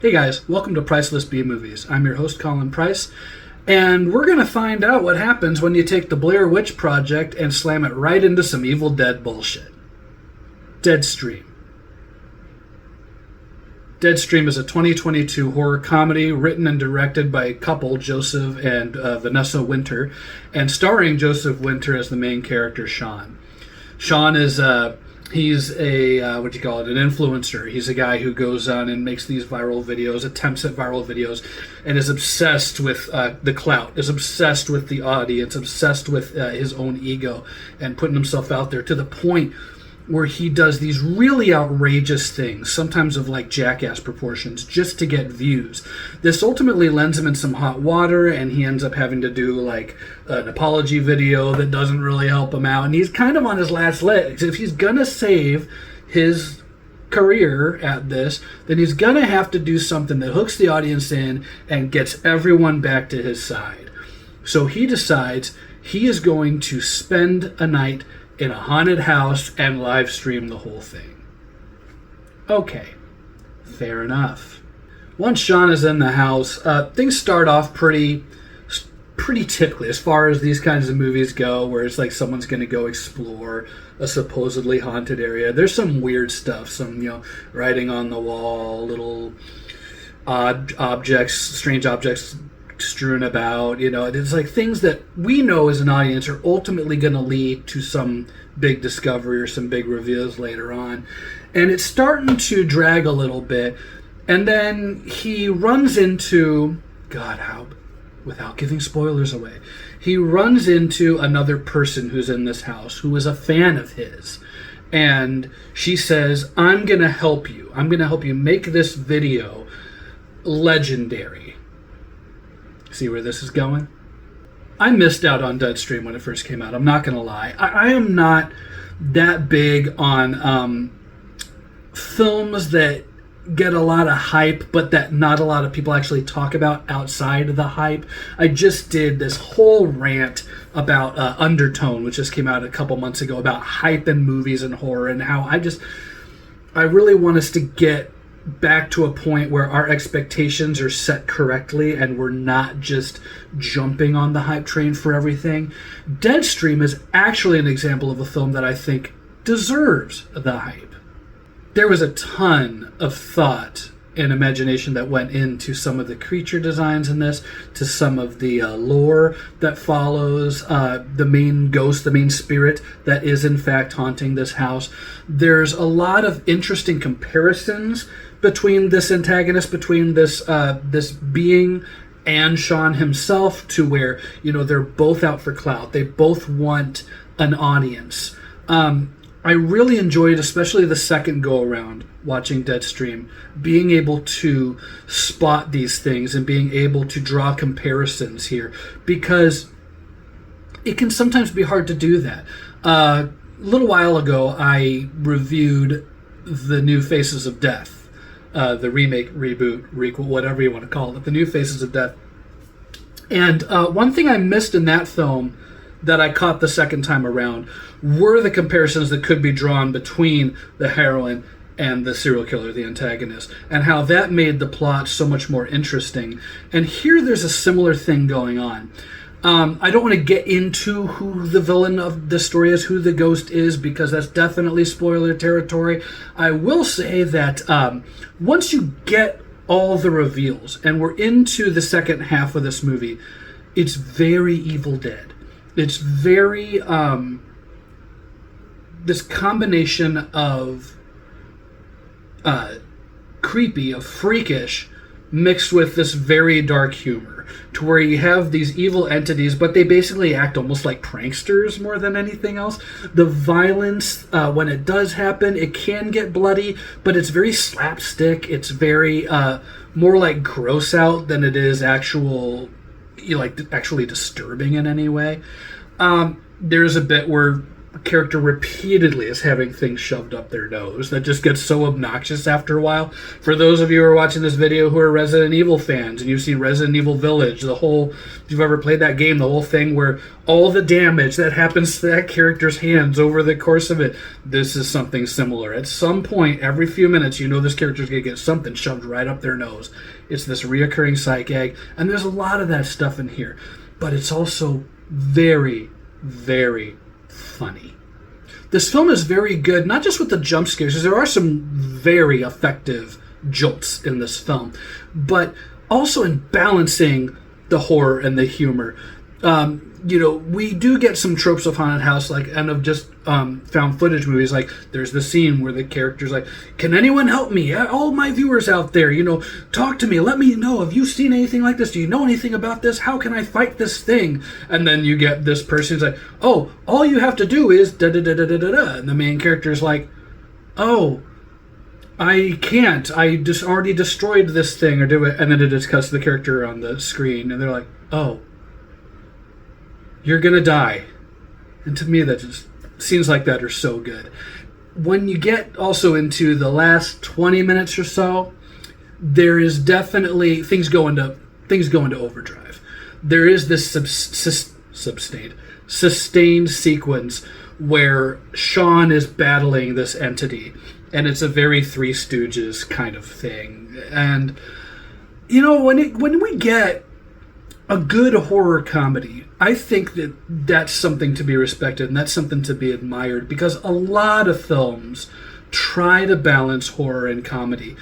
Hey guys, welcome to Priceless B Movies. I'm your host, Colin Price, and we're going to find out what happens when you take the Blair Witch Project and slam it right into some Evil Dead bullshit. Deadstream. Deadstream is a 2022 horror comedy written and directed by a couple, Joseph and Vanessa Winter, and starring Joseph Winter as the main character, Sean. Sean is he's a an influencer. He's a guy who goes on and makes these viral videos, attempts at viral videos, and is obsessed with the clout, is obsessed with the audience, obsessed with his own ego, and putting himself out there to the point where he does these really outrageous things, sometimes of like jackass proportions, just to get views. This ultimately lands him in some hot water, and he ends up having to do like an apology video that doesn't really help him out. And he's kind of on his last legs. If he's gonna save his career at this, then he's gonna have to do something that hooks the audience in and gets everyone back to his side. So he decides he is going to spend a night in a haunted house and live stream the whole thing. Okay, fair enough. Once Sean is in the house, things start off pretty typically as far as these kinds of movies go, where it's like someone's going to go explore a supposedly haunted area. There's some weird stuff, some writing on the wall, little odd objects, strange objects strewn about, it's like things that we know as an audience are ultimately going to lead to some big discovery or some big reveals later on. And it's starting to drag a little bit. And then he runs into, without giving spoilers away, he runs into another person who's in this house who is a fan of his. And she says, I'm going to help you. I'm going to help you make this video legendary. See where this is going? I missed out on Deadstream when it first came out. I'm not going to lie. I am not that big on films that get a lot of hype, but that not a lot of people actually talk about outside of the hype. I just did this whole rant about Undertone, which just came out a couple months ago, about hype in movies and horror, and how I really want us to get back to a point where our expectations are set correctly and we're not just jumping on the hype train for everything. Deadstream is actually an example of a film that I think deserves the hype. There was a ton of thought and imagination that went into some of the creature designs in this, to some of the lore that follows the main ghost, the main spirit that is in fact haunting this house. There's a lot of interesting comparisons between this antagonist, between this being and Sean himself, to where they're both out for clout. They both want an audience. I really enjoyed, especially the second go around watching Deadstream, being able to spot these things and being able to draw comparisons here, because it can sometimes be hard to do that. A little while ago, I reviewed The New Faces of Death. The remake, reboot, requel, whatever you want to call it, The New Faces of Death. And one thing I missed in that film that I caught the second time around were the comparisons that could be drawn between the heroine and the serial killer, the antagonist, and how that made the plot so much more interesting. And here there's a similar thing going on. I don't want to get into who the villain of the story is, who the ghost is, because that's definitely spoiler territory. I will say that once you get all the reveals, and we're into the second half of this movie, it's very Evil Dead. It's very this combination of creepy, of freakish, mixed with this very dark humor, to where you have these evil entities, but they basically act almost like pranksters more than anything else. The violence, when it does happen, it can get bloody, but it's very slapstick. It's very more like gross out than it is actually disturbing in any way. There's a bit where character repeatedly is having things shoved up their nose that just gets so obnoxious after a while. For those of you who are watching this video who are Resident Evil fans and you've seen Resident Evil Village, if you've ever played that game, the whole thing where all the damage that happens to that character's hands over the course of it, this is something similar. At some point, every few minutes, you know this character's going to get something shoved right up their nose. It's this reoccurring sight gag, and there's a lot of that stuff in here. But it's also very, very funny. This film is very good, not just with the jump scares, because there are some very effective jolts in this film, but also in balancing the horror and the humor. We do get some tropes of haunted house, and of just found footage movies. Like, there's the scene where the character's like, can anyone help me? All my viewers out there, talk to me. Let me know. Have you seen anything like this? Do you know anything about this? How can I fight this thing? And then you get this person who's like, oh, all you have to do is da-da-da-da-da-da-da. And the main character's like, oh, I can't. I just already destroyed this thing, or do it. And then it just cuts the character on the screen, and they're like, oh, you're gonna die. And to me, that just scenes like that are so good. When you get also into the last 20 minutes or so, there is definitely things go into overdrive. There is this sustained sequence where Sean is battling this entity, and it's a very Three Stooges kind of thing. And when we get a good horror comedy, I think that's something to be respected, and that's something to be admired, because a lot of films try to balance horror and comedy.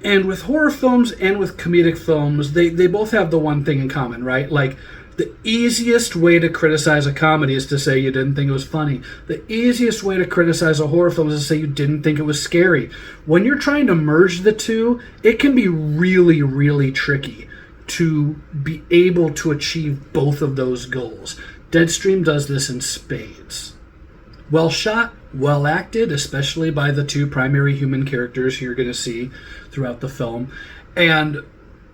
And with horror films and with comedic films, they both have the one thing in common, right? Like, the easiest way to criticize a comedy is to say you didn't think it was funny. The easiest way to criticize a horror film is to say you didn't think it was scary. When you're trying to merge the two, it can be really, really tricky to be able to achieve both of those goals. Deadstream does this in spades. Well shot, well acted, especially by the two primary human characters you're going to see throughout the film, and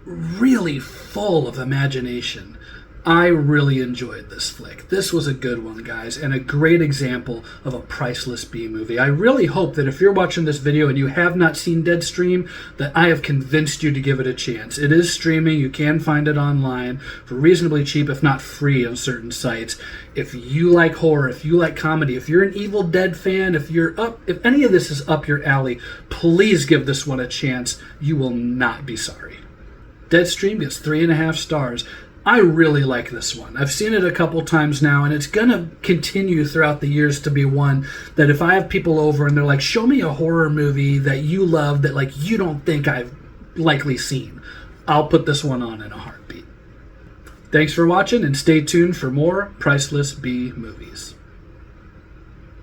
really full of imagination. I really enjoyed this flick. This was a good one, guys, and a great example of a priceless B movie. I really hope that if you're watching this video and you have not seen Deadstream, that I have convinced you to give it a chance. It is streaming. You can find it online for reasonably cheap, if not free, on certain sites. If you like horror, if you like comedy, if you're an Evil Dead fan, if any of this is up your alley, please give this one a chance. You will not be sorry. Deadstream gets 3.5 stars. I really like this one. I've seen it a couple times now, and it's going to continue throughout the years to be one that if I have people over and they're like, show me a horror movie that you love that you don't think I've likely seen, I'll put this one on in a heartbeat. Thanks for watching, and stay tuned for more Priceless B movies.